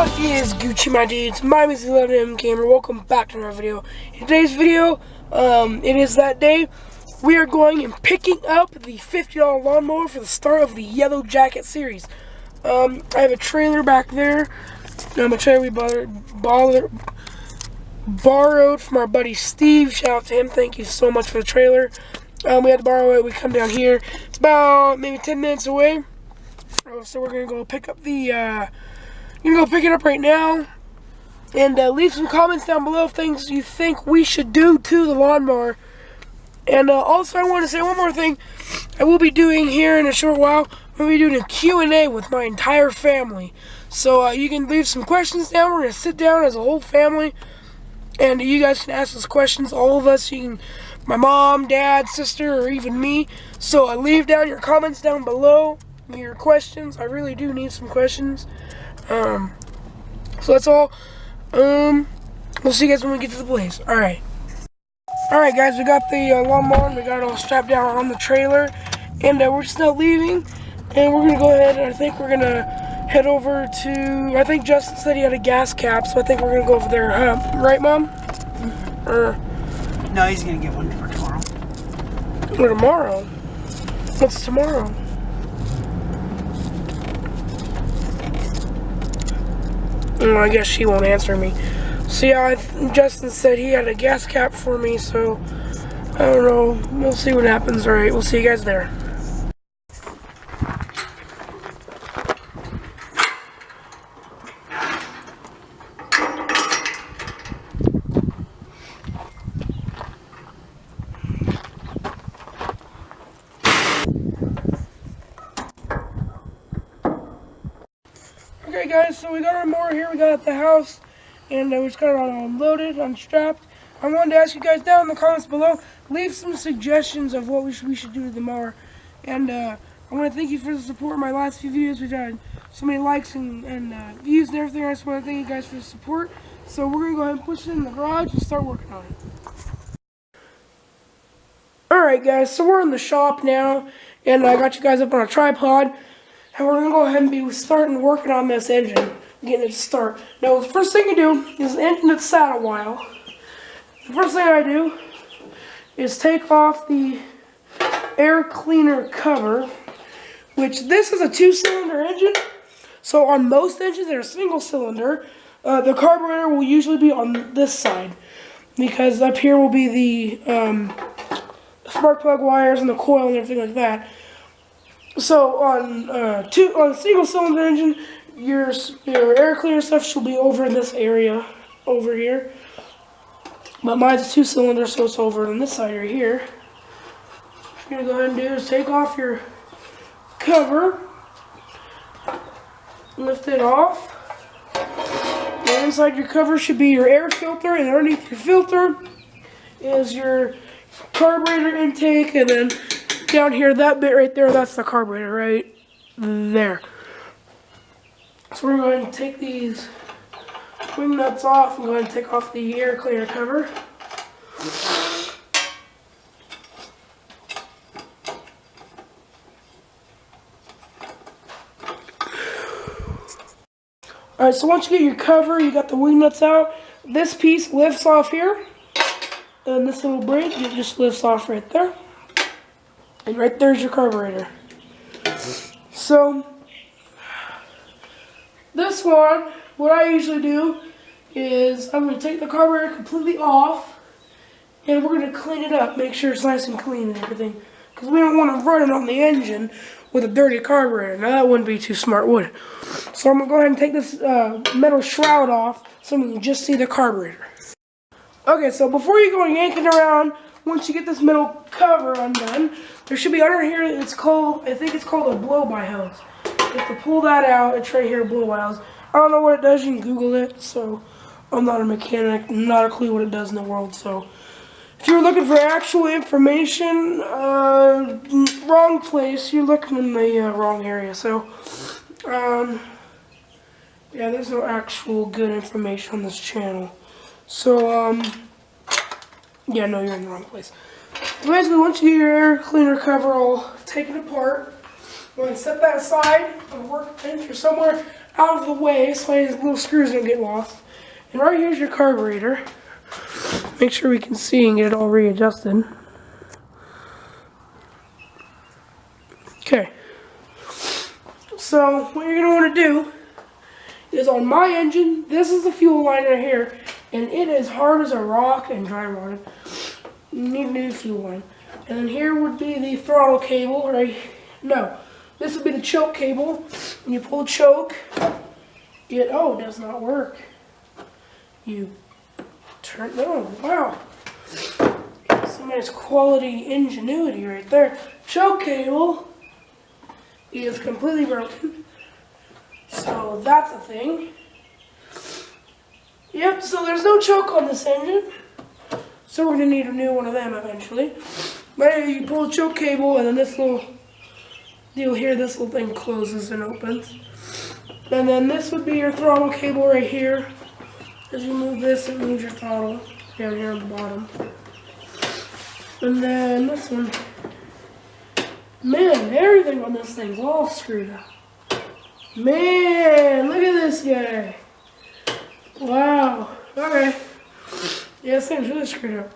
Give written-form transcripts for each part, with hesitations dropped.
What is Gucci, my dudes? My name is 11M Gamer. Welcome back to another video. In today's video, it is that day. We are going and picking up the $50 lawnmower for the start of the Yellow Jacket series. I have a trailer back there. A trailer we borrowed from our buddy Steve. Shout out to him. Thank you so much for the trailer. We had to borrow it. We come down here. It's about maybe 10 minutes away. So we're gonna go pick up the. You can go pick it up right now, and leave some comments down below of things you think we should do to the lawnmower. And also, I want to say one more thing. I will be doing here in a short while. I'm going to be doing a Q&A with my entire family. So you can leave some questions down. We're going to sit down as a whole family, and you guys can ask us questions. All of us. You can, my mom, dad, sister, or even me. So leave down your comments down below. Your questions. I really do need some questions. So that's all. We'll see you guys when we get to the place. Alright guys, we got the lawnmower and we got it all strapped down on the trailer, and we're just now leaving, and we're gonna go ahead and I think we're gonna head over to, I think Justin said he had a gas cap, so I think we're gonna go over there, right, Mom? No, he's gonna get one for tomorrow. For tomorrow? What's tomorrow? I guess she won't answer me. So yeah, Justin said he had a gas cap for me, so I don't know. We'll see what happens. Alright, we'll see you guys there. Okay guys, so we got our mower here, we got it at the house, and we just got it all unloaded, unstrapped. I wanted to ask you guys down in the comments below, leave some suggestions of what we should do to the mower. And I want to thank you for the support in my last few videos. We've had so many likes and views and everything. I just want to thank you guys for the support. So we're going to go ahead and push it in the garage and start working on it. Alright guys, so we're in the shop now, and I got you guys up on a tripod. And we're going to go ahead and be starting working on this engine, getting it to start. Now, the first thing you do is the engine that's sat a while. The first thing I do is take off the air cleaner cover, which this is a 2-cylinder engine. So on most engines that are single cylinder, the carburetor will usually be on this side, because up here will be the spark plug wires and the coil and everything like that. So on a single cylinder engine, your air cleaner stuff should be over in this area over here. But mine's a 2-cylinder, so it's over on this side right here. What you're gonna go ahead and do is take off your cover, lift it off. And inside your cover should be your air filter, and underneath your filter is your carburetor intake, and then down here, that bit right there, that's the carburetor right there. So we're going to take these wing nuts off and go ahead and take off the air cleaner cover. Alright, so once you get your cover, you got the wing nuts out, this piece lifts off here, and this little bridge, it just lifts off right there. And right there's your carburetor. So, this one, what I usually do is I'm going to take the carburetor completely off, and we're going to clean it up, make sure it's nice and clean and everything. Because we don't want to run it on the engine with a dirty carburetor. Now that wouldn't be too smart, would it? So I'm going to go ahead and take this metal shroud off so we can just see the carburetor. Okay, so before you go yanking around, once you get this metal cover undone, there should be under here, it's called, I think it's called a blow-by hose. You have to pull that out, it's right here, blow-by hose. I don't know what it does, you can Google it, so I'm not a mechanic, not a clue what it does in the world, so. If you're looking for actual information, wrong place, you're looking in the wrong area, so. Yeah, there's no actual good information on this channel. So, yeah, no, you're in the wrong place. Basically, once you get your air cleaner cover all taken apart, We're going to set that aside on the workbench or somewhere out of the way so these little screws don't get lost. And right here's your carburetor. Make sure we can see and get it all readjusted. Okay. So what you're going to want to do is on my engine, this is the fuel line right here, and it is hard as a rock and dry rotted. You need a new fuel line. And then here would be the throttle cable, right? No, this would be the choke cable. When you pull the choke, it does not work. You turn, wow. Some nice quality ingenuity right there. Choke cable is completely broken. So that's a thing. Yep, so there's no choke on this engine. So we're going to need a new one of them eventually. But anyway, you pull the choke cable and then this little deal here, this little thing closes and opens. And then this would be your throttle cable right here. As you move this, it moves your throttle down here on the bottom. And then this one. Man, everything on this thing's all screwed up. Man, look at this guy. Wow. Okay. Yeah, this thing's really screwed up.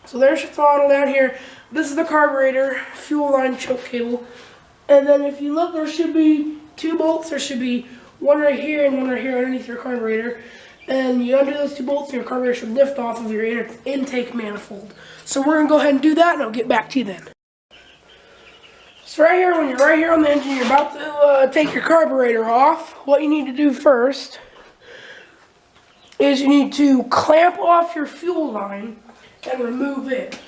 So there's your throttle down here. This is the carburetor, fuel line, choke cable. And then if you look, there should be 2 bolts. There should be one right here and one right here underneath your carburetor. And you undo those 2 bolts and your carburetor should lift off of your intake manifold. So we're going to go ahead and do that and I'll get back to you then. So right here, when you're right here on the engine, you're about to take your carburetor off. What you need to do first is you need to clamp off your fuel line and remove it.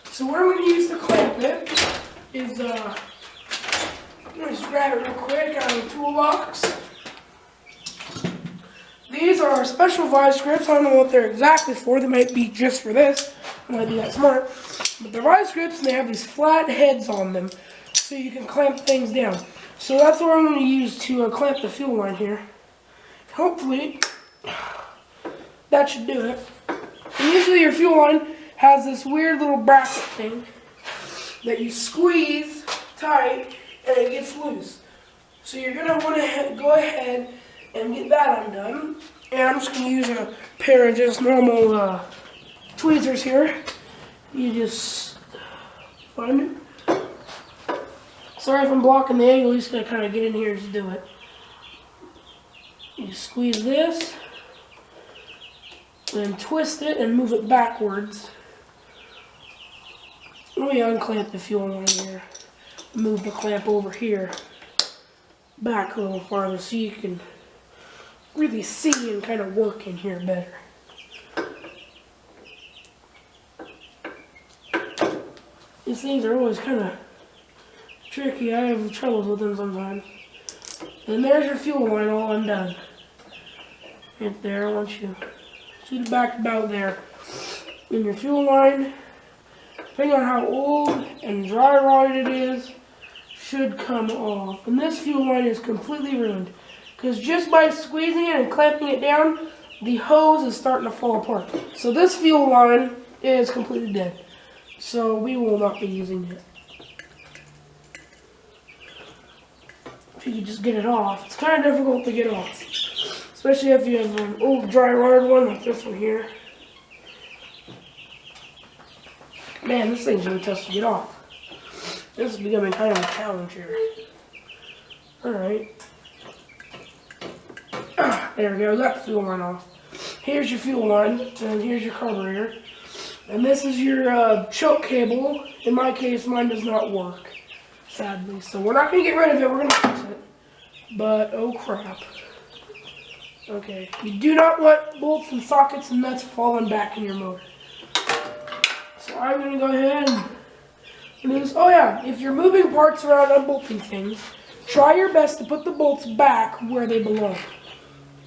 So what I'm going to use to clamp it is, let me just grab it real quick out of the toolbox. These are special vice grips. I don't know what they're exactly for. They might be just for this. I might be that smart. But they're vice grips and they have these flat heads on them so you can clamp things down. So that's what I'm going to use to clamp the fuel line here. Hopefully that should do it. And usually your fuel line has this weird little bracket thing that you squeeze tight and it gets loose. So you're going to want to go ahead and get that undone. And I'm just going to use a pair of just normal tweezers here. You just find it. Sorry if I'm blocking the angle, I'm just going to kind of get in here and just do it. You squeeze this, then twist it and move it backwards. Let me unclamp the fuel line here. Move the clamp over here, back a little farther so you can really see and kind of work in here better. These things are always kind of tricky. I have troubles with them sometimes. And there's your fuel line all undone. Right there, I want you to shoot it back about there. And your fuel line, depending on how old and dry rotted it is, should come off. And this fuel line is completely ruined. Because just by squeezing it and clamping it down, the hose is starting to fall apart. So this fuel line is completely dead. So we will not be using it. If you could just get it off. It's kind of difficult to get off. Especially if you have an old dry rotted one like this one here. Man, this thing's really tough to get off. This is becoming kind of a challenge here. Alright. There we go, got the fuel line off. Here's your fuel line, and here's your carburetor. And this is your choke cable. In my case, mine does not work, sadly. So we're not going to get rid of it, we're going to fix it. But, oh crap. Okay, you do not want bolts and sockets and nuts falling back in your motor. So I'm going to go ahead and do this. Oh yeah, if you're moving parts around, unbolting things, try your best to put the bolts back where they belong.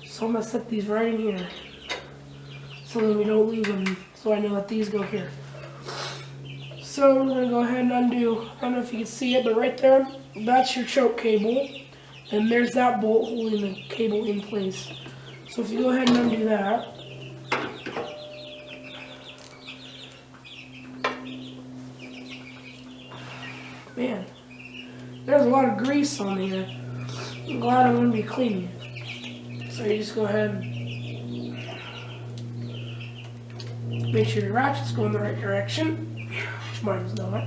So I'm going to set these right in here so that we don't leave them, so I know that these go here. So I'm going to go ahead and undo, I don't know if you can see it, but right there, that's your choke cable. And there's that bolt holding the cable in place. So if you go ahead and undo that, man, there's a lot lot of grease on here. I'm glad I'm going to be cleaning it. So you just go ahead and make sure your ratchets go in the right direction, which mine is not.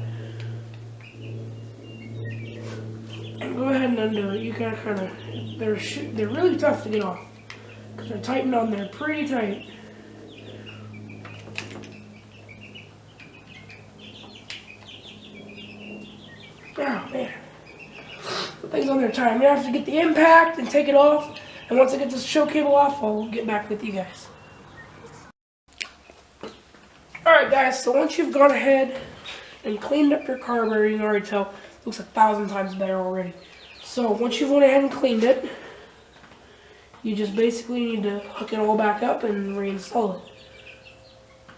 And go ahead and undo it. You gotta kind of, they're really tough to get off because they're tightened on there pretty tight. Oh man, the thing's on there tight. I'm gonna have to get the impact and take it off. And once I get this show cable off, I'll get back with you guys. Alright guys, so once you've gone ahead and cleaned up your carburetor, you can already tell it looks 1,000 times better already. So once you've went ahead and cleaned it, you just basically need to hook it all back up and reinstall it.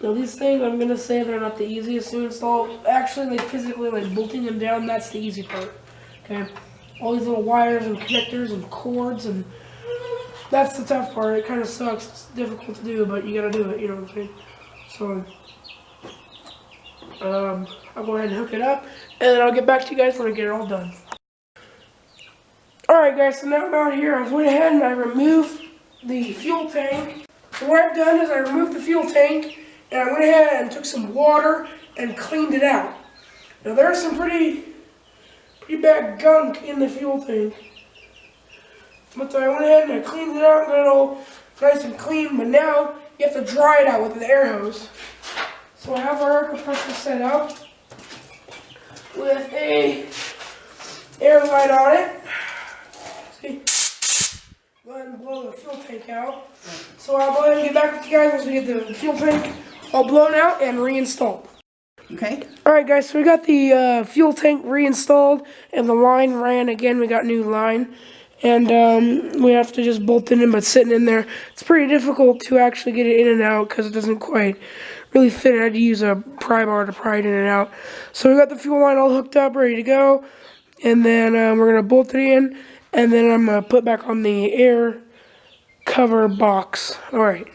Now these things, I'm going to say they're not the easiest to install. Actually, like physically, like bolting them down, that's the easy part. Okay, all these little wires and connectors and cords, and that's the tough part. It kind of sucks. It's difficult to do, but you got to do it, you know what I'm saying? So I'll go ahead and hook it up, and then I'll get back to you guys when I get it all done. Alright guys, so now I'm out here. I went ahead and I removed the fuel tank. So what I've done is I removed the fuel tank, and I went ahead and took some water and cleaned it out. Now there's some pretty bad gunk in the fuel tank. But I went ahead and I cleaned it out, got it all nice and clean, but now you have to dry it out with an air hose. So I have our air compressor set up with a air line on it. See? Go ahead and blow the fuel tank out. So I'll go ahead and get back with you guys once we get the fuel tank all blown out and reinstalled. Okay. Alright guys, so we got the fuel tank reinstalled and the line ran again. We got new line. And we have to just bolt it in, but sitting in there, it's pretty difficult to actually get it in and out because it doesn't quite really fit. I had to use a pry bar to pry it in and out. So we got the fuel line all hooked up, ready to go. And then we're going to bolt it in, and then I'm going to put back on the air cover box. Alright.